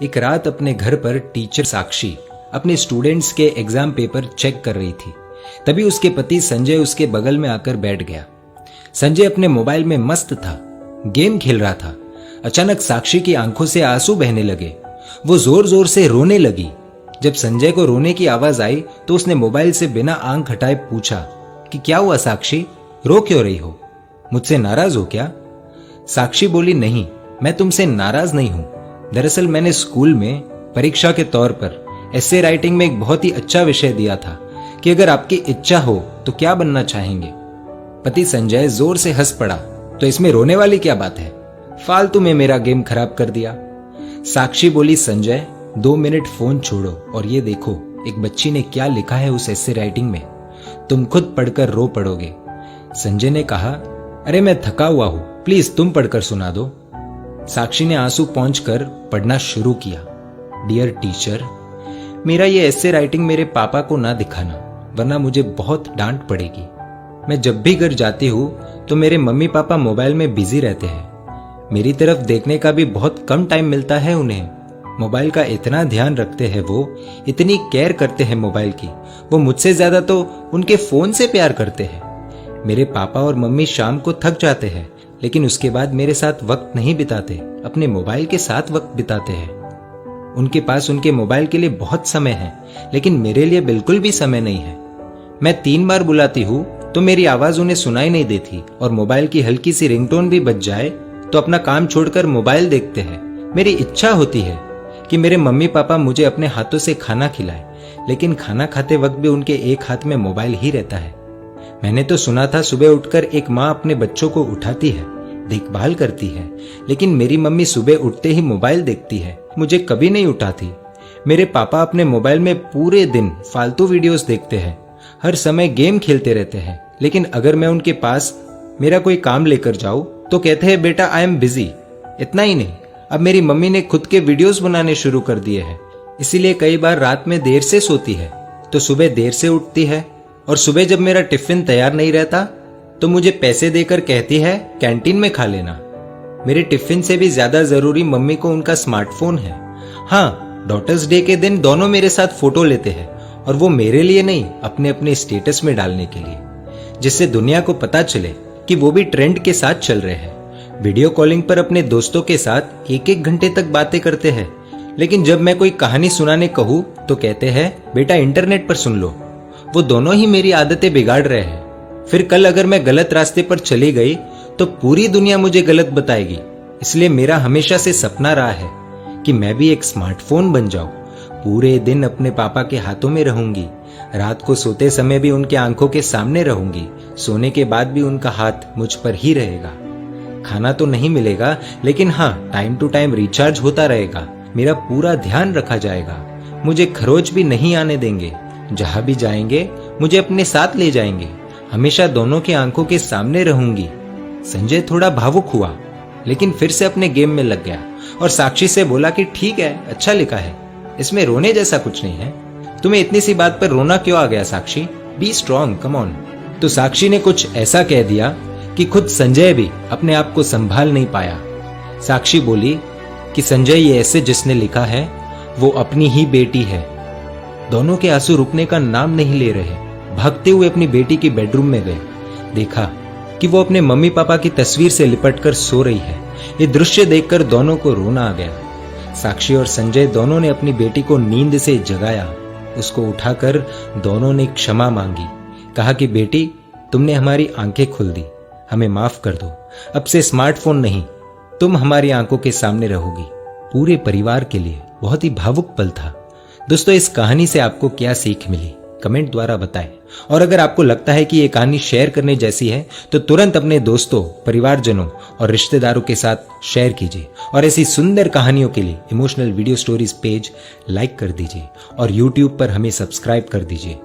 एक रात अपने घर पर टीचर साक्षी अपने स्टूडेंट्स के एग्जाम पेपर चेक कर रही थी। तभी उसके पति संजय उसके बगल में आकर बैठ गया। संजय अपने मोबाइल में मस्त था, गेम खेल रहा था। अचानक साक्षी की आंखों से आंसू बहने लगे। वो जोर जोर से रोने लगी। जब संजय को रोने की आवाज आई तो उसने मोबाइल से बिना आंख हटाए पूछा कि क्या हुआ साक्षी, रो क्यों रही हो? मुझसे नाराज हो क्या? साक्षी बोली, नहीं, मैं तुमसे नाराज नहीं हूं। दरअसल मैंने स्कूल में परीक्षा के तौर पर एस्से राइटिंग में एक बहुत ही अच्छा विषय दिया था कि अगर आपकी इच्छा हो तो क्या बनना चाहेंगे। पति संजय जोर से हंस पड़ा। तो इसमें रोने वाली क्या बात है? फालतू में मेरा गेम खराब कर दिया। साक्षी बोली, संजय 2 मिनट फोन छोड़ो और ये देखो एक बच्ची ने क्या लिखा है उस एस्से राइटिंग में। तुम खुद पढ़कर रो पड़ोगे। संजय ने कहा, अरे मैं थका हुआ हूं, प्लीज तुम पढ़कर सुना दो। साक्षी ने आंसू पोंछकर पढ़ना शुरू किया। डियर टीचर, मेरा ये एस्से राइटिंग मेरे पापा को ना दिखाना, वरना मुझे बहुत डांट पड़ेगी। मैं जब भी घर जाती हूँ तो मेरे मम्मी पापा मोबाइल में बिजी रहते हैं। मेरी तरफ देखने का भी बहुत कम टाइम मिलता है उन्हें। मोबाइल का इतना ध्यान रखते हैं वो, इतनी केयर करते हैं मोबाइल की। वो मुझसे ज्यादा तो उनके फोन से प्यार करते हैं। मेरे पापा और मम्मी शाम को थक जाते हैं, लेकिन उसके बाद मेरे साथ वक्त नहीं बिताते, अपने मोबाइल के साथ वक्त बिताते हैं। उनके पास उनके मोबाइल के लिए बहुत समय है, लेकिन मेरे लिए बिल्कुल भी समय नहीं है। मैं 3 बार बुलाती हूँ तो मेरी आवाज उन्हें सुनाई नहीं देती और मोबाइल की हल्की सी रिंगटोन भी बज जाए तो अपना काम छोड़कर मोबाइल देखते हैं। मेरी इच्छा होती है कि मेरे मम्मी पापा मुझे अपने हाथों से खाना खिलाएं, लेकिन खाना खाते वक्त भी उनके एक हाथ में मोबाइल ही रहता है। मैंने तो सुना था सुबह उठकर एक माँ अपने बच्चों को उठाती है, देखभाल करती है, लेकिन मेरी मम्मी सुबह उठते ही मोबाइल देखती है, मुझे कभी नहीं उठाती। मेरे पापा अपने मोबाइल में पूरे दिन फालतू वीडियोस देखते हैं, हर समय गेम खेलते रहते हैं, लेकिन अगर मैं उनके पास मेरा कोई काम लेकर जाऊं तो कहते हैं बेटा आई एम बिजी। इतना ही नहीं, अब मेरी मम्मी ने खुद के वीडियोस बनाने शुरू कर दिए हैं, इसीलिए कई बार रात में देर से सोती है तो सुबह देर से उठती है। और सुबह जब मेरा टिफिन तैयार नहीं रहता तो मुझे पैसे देकर कहती है कैंटीन में खा लेना। मेरे टिफिन से भी ज्यादा जरूरी मम्मी को उनका स्मार्टफोन है। हाँ, डॉटर्स डे के दिन दोनों मेरे साथ फोटो लेते हैं, और वो मेरे लिए नहीं, अपने अपने स्टेटस में डालने के लिए, जिससे दुनिया को पता चले कि वो भी ट्रेंड के साथ चल रहे हैं। वीडियो कॉलिंग पर अपने दोस्तों के साथ 1-1 घंटे तक बातें करते हैं, लेकिन जब मैं कोई कहानी सुनाने कहूँ तो कहते हैं बेटा इंटरनेट पर सुन लो। वो दोनों ही मेरी आदतें बिगाड़ रहे हैं। फिर कल अगर मैं गलत रास्ते पर चली गई तो पूरी दुनिया मुझे गलत बताएगी। इसलिए मेरा हमेशा से सपना रहा है कि मैं भी एक स्मार्टफोन बन जाऊं। पूरे दिन अपने पापा के हाथों में रहूंगी, रात को सोते समय भी उनके आंखों के सामने रहूंगी, सोने के बाद भी उनका हाथ मुझ पर ही रहेगा। खाना तो नहीं मिलेगा, लेकिन हाँ, टाइम टू टाइम रिचार्ज होता रहेगा, मेरा पूरा ध्यान रखा जाएगा, मुझे खरोच भी नहीं आने देंगे। जहां भी जाएंगे मुझे अपने साथ ले जाएंगे, हमेशा दोनों की आंखों के सामने रहूंगी। संजय थोड़ा भावुक हुआ, लेकिन फिर से अपने गेम में लग गया और साक्षी से बोला कि ठीक है, अच्छा लिखा है, इसमें रोने जैसा कुछ नहीं है। तुम्हें इतनी सी बात पर रोना क्यों आ गया Sakshi? Be strong, come on. तो साक्षी ने कुछ ऐसा कह दिया कि खुद संजय भी अपने आप को संभाल नहीं पाया। साक्षी बोली कि संजय, ये ऐसे जिसने लिखा है वो अपनी ही बेटी है। दोनों के आंसू रुकने का नाम नहीं ले रहे। भागते हुए अपनी बेटी की बेडरूम में गए, देखा कि वो अपने मम्मी पापा की तस्वीर से लिपटकर सो रही है। ये दृश्य देखकर दोनों को रोना आ गया। साक्षी और संजय दोनों ने अपनी बेटी को नींद से जगाया। उसको उठाकर दोनों ने क्षमा मांगी, कहा कि बेटी तुमने हमारी आंखें खोल दी, हमें माफ कर दो, अब से स्मार्टफोन नहीं, तुम हमारी आंखों के सामने रहोगी। पूरे परिवार के लिए बहुत ही भावुक पल था। दोस्तों, इस कहानी से आपको क्या सीख मिली कमेंट द्वारा बताएं। और अगर आपको लगता है कि ये कहानी शेयर करने जैसी है तो तुरंत अपने दोस्तों, परिवारजनों और रिश्तेदारों के साथ शेयर कीजिए। और ऐसी सुंदर कहानियों के लिए emotional video stories page like कर दीजिए और YouTube पर हमें सब्सक्राइब कर दीजिए।